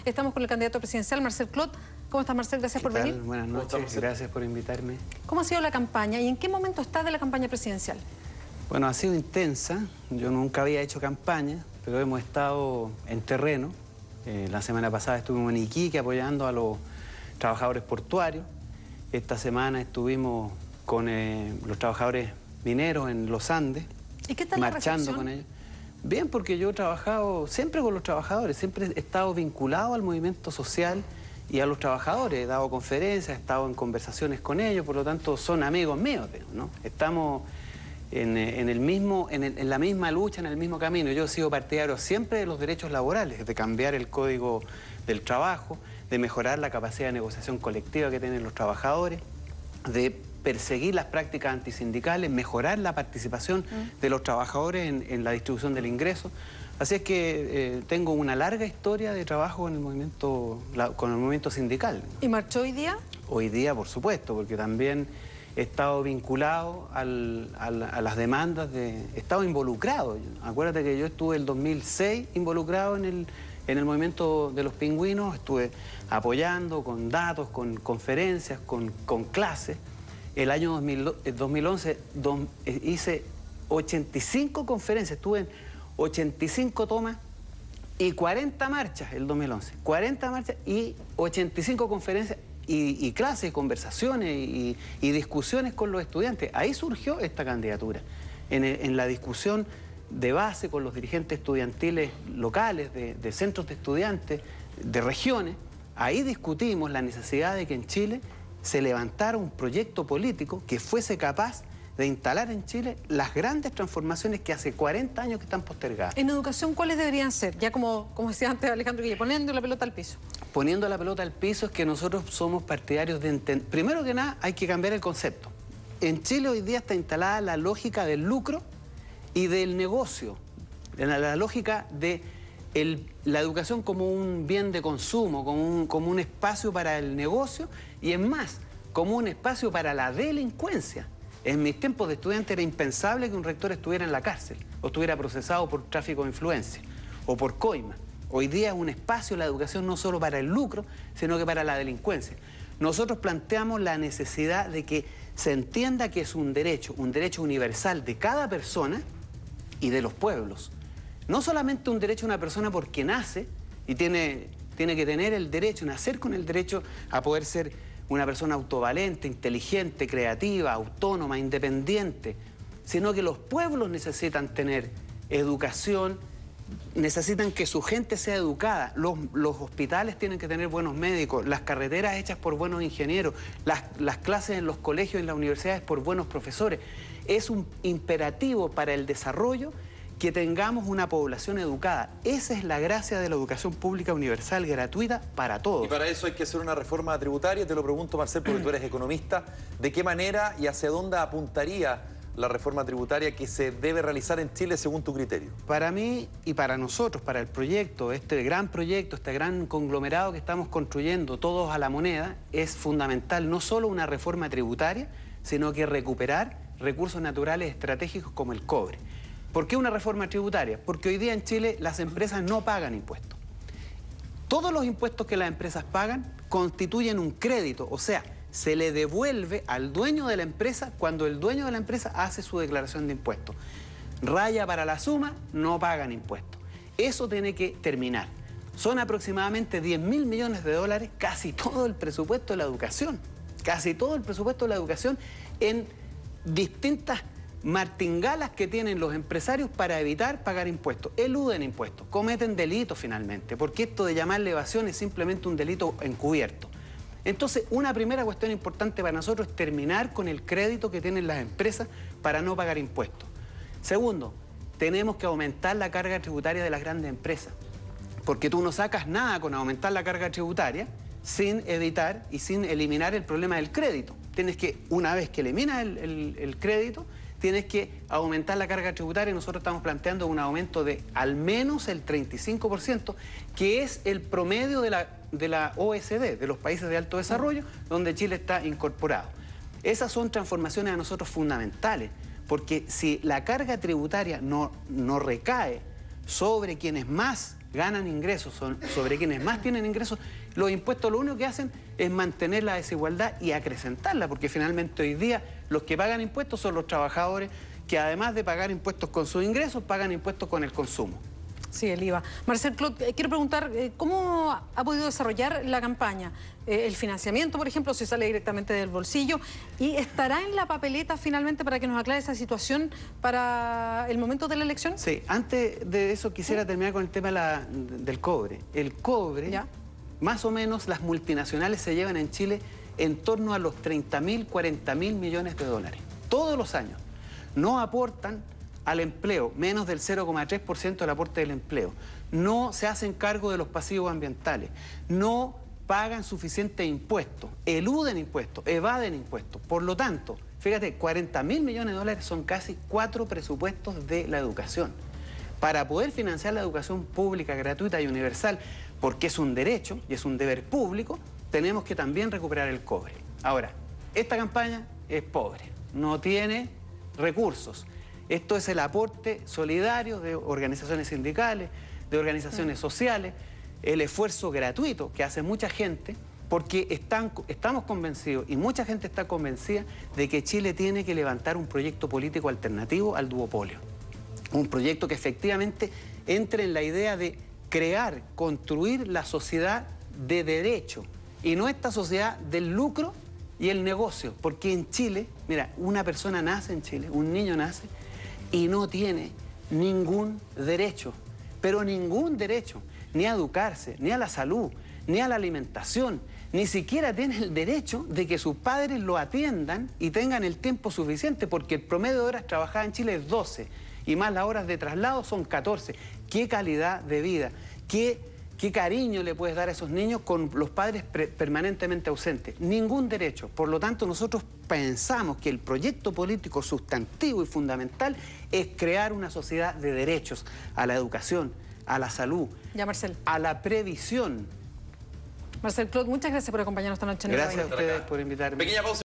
Estamos con el candidato presidencial, Marcel Clot. ¿Cómo estás, Marcel? Gracias por venir. Buenas noches, gracias por invitarme. ¿Cómo ha sido la campaña y en qué momento está de la campaña presidencial? Bueno, ha sido intensa. Yo nunca había hecho campaña, pero hemos estado en terreno. La semana pasada estuvimos en Iquique apoyando a los trabajadores portuarios. Esta semana estuvimos con los trabajadores mineros en los Andes. ¿Y qué tal marchando con ellos. Bien, porque yo he trabajado siempre con los trabajadores, siempre he estado vinculado al movimiento social y a los trabajadores. He dado conferencias, he estado en conversaciones con ellos, por lo tanto son amigos míos, ¿no? Estamos en la misma lucha, en el mismo camino. Yo he sido partidario siempre de los derechos laborales, de cambiar el código del trabajo, de mejorar la capacidad de negociación colectiva que tienen los trabajadores, de perseguir las prácticas antisindicales, mejorar la participación de los trabajadores en la distribución del ingreso. Así es que tengo una larga historia de trabajo con el movimiento sindical. ¿Y marchó hoy día? Hoy día, por supuesto, porque también he estado vinculado a las demandas He estado involucrado. Acuérdate que yo estuve el 2006 involucrado en el movimiento de los pingüinos, estuve apoyando con datos, con conferencias, con clases. El año 2011 hice 85 conferencias, estuve en 85 tomas y 40 marchas el 2011. 40 marchas y 85 conferencias y clases, conversaciones y discusiones con los estudiantes. Ahí surgió esta candidatura, en la discusión de base con los dirigentes estudiantiles locales, de centros de estudiantes, de regiones. Ahí discutimos la necesidad de que en Chile se levantara un proyecto político que fuese capaz de instalar en Chile las grandes transformaciones que hace 40 años que están postergadas. En educación, ¿cuáles deberían ser? Ya como decía antes Alejandro Guille, poniendo la pelota al piso. Poniendo la pelota al piso es que nosotros somos partidarios de entender. Primero que nada, hay que cambiar el concepto. En Chile hoy día está instalada la lógica del lucro y del negocio, la lógica de la educación como un bien de consumo, como un espacio para el negocio y, es más, como un espacio para la delincuencia. En mis tiempos de estudiante era impensable que un rector estuviera en la cárcel o estuviera procesado por tráfico de influencia o por coima. Hoy día es un espacio, la educación, no solo para el lucro, sino que para la delincuencia. Nosotros planteamos la necesidad de que se entienda que es un derecho universal de cada persona y de los pueblos. No solamente un derecho a una persona porque nace y tiene que tener el derecho, nacer con el derecho a poder ser una persona autovalente, inteligente, creativa, autónoma, independiente, sino que los pueblos necesitan tener educación, necesitan que su gente sea educada, los hospitales tienen que tener buenos médicos, las carreteras hechas por buenos ingenieros, las clases en los colegios y en las universidades por buenos profesores. Es un imperativo para el desarrollo que tengamos una población educada. Esa es la gracia de la educación pública universal, gratuita para todos. Y para eso hay que hacer una reforma tributaria. Te lo pregunto, Marcel, porque tú eres economista. ¿De qué manera y hacia dónde apuntaría la reforma tributaria que se debe realizar en Chile según tu criterio? Para mí y para nosotros, para el proyecto, este gran conglomerado que estamos construyendo todos a la moneda, es fundamental no solo una reforma tributaria, sino que recuperar recursos naturales estratégicos como el cobre. ¿Por qué una reforma tributaria? Porque hoy día en Chile las empresas no pagan impuestos. Todos los impuestos que las empresas pagan constituyen un crédito, o sea, se le devuelve al dueño de la empresa cuando el dueño de la empresa hace su declaración de impuestos. Raya para la suma, no pagan impuestos. Eso tiene que terminar. Son aproximadamente 10.000 millones de dólares, casi todo el presupuesto de la educación. Casi todo el presupuesto de la educación en distintas martingalas que tienen los empresarios para evitar pagar impuestos. Eluden impuestos, cometen delitos finalmente, porque esto de llamarle evasión es simplemente un delito encubierto. Entonces, una primera cuestión importante para nosotros es terminar con el crédito que tienen las empresas para no pagar impuestos. Segundo, tenemos que aumentar la carga tributaria de las grandes empresas, porque tú no sacas nada con aumentar la carga tributaria sin evitar y sin eliminar el problema del crédito. Tienes que, una vez que eliminas el crédito, tienes que aumentar la carga tributaria. Nosotros estamos planteando un aumento de al menos el 35%, que es el promedio de la OECD, de los países de alto desarrollo, donde Chile está incorporado. Esas son transformaciones a nosotros fundamentales, porque si la carga tributaria no recae sobre quienes más ganan ingresos, sobre quienes más tienen ingresos, los impuestos lo único que hacen es mantener la desigualdad y acrecentarla, porque finalmente hoy día los que pagan impuestos son los trabajadores que además de pagar impuestos con sus ingresos, pagan impuestos con el consumo. Sí, el IVA. Marcel Clot, quiero preguntar, ¿cómo ha podido desarrollar la campaña? El financiamiento, por ejemplo, si sale directamente del bolsillo, ¿y estará en la papeleta finalmente para que nos aclare esa situación para el momento de la elección? Sí, antes de eso quisiera terminar con el tema del cobre. El cobre, ¿ya? Más o menos las multinacionales se llevan en Chile en torno a los 30.000, 40.000 millones de dólares, todos los años. No aportan al empleo, menos del 0,3% del aporte del empleo. No se hacen cargo de los pasivos ambientales, no pagan suficiente impuestos, eluden impuestos, evaden impuestos. Por lo tanto, fíjate, 40.000 millones de dólares son casi 4 presupuestos de la educación. Para poder financiar la educación pública, gratuita y universal, porque es un derecho y es un deber público, tenemos que también recuperar el cobre. Ahora, esta campaña es pobre, no tiene recursos. Esto es el aporte solidario de organizaciones sindicales, de organizaciones sociales, el esfuerzo gratuito que hace mucha gente, porque estamos convencidos, y mucha gente está convencida, de que Chile tiene que levantar un proyecto político alternativo al duopolio. Un proyecto que efectivamente entre en la idea de crear, construir la sociedad de derecho, y no esta sociedad del lucro y el negocio, porque en Chile, mira, una persona nace en Chile, un niño nace, y no tiene ningún derecho, pero ningún derecho, ni a educarse, ni a la salud, ni a la alimentación, ni siquiera tiene el derecho de que sus padres lo atiendan y tengan el tiempo suficiente, porque el promedio de horas trabajadas en Chile es 12, y más las horas de traslado son 14. ¿Qué calidad de vida? ¿Qué cariño le puedes dar a esos niños con los padres permanentemente ausentes? Ningún derecho. Por lo tanto, nosotros pensamos que el proyecto político sustantivo y fundamental es crear una sociedad de derechos a la educación, a la salud, Ya, Marcel. a la previsión. Marcel Clot, muchas gracias por acompañarnos esta noche en el Gracias a Debate. ustedes por invitarme. Pequeña pausa.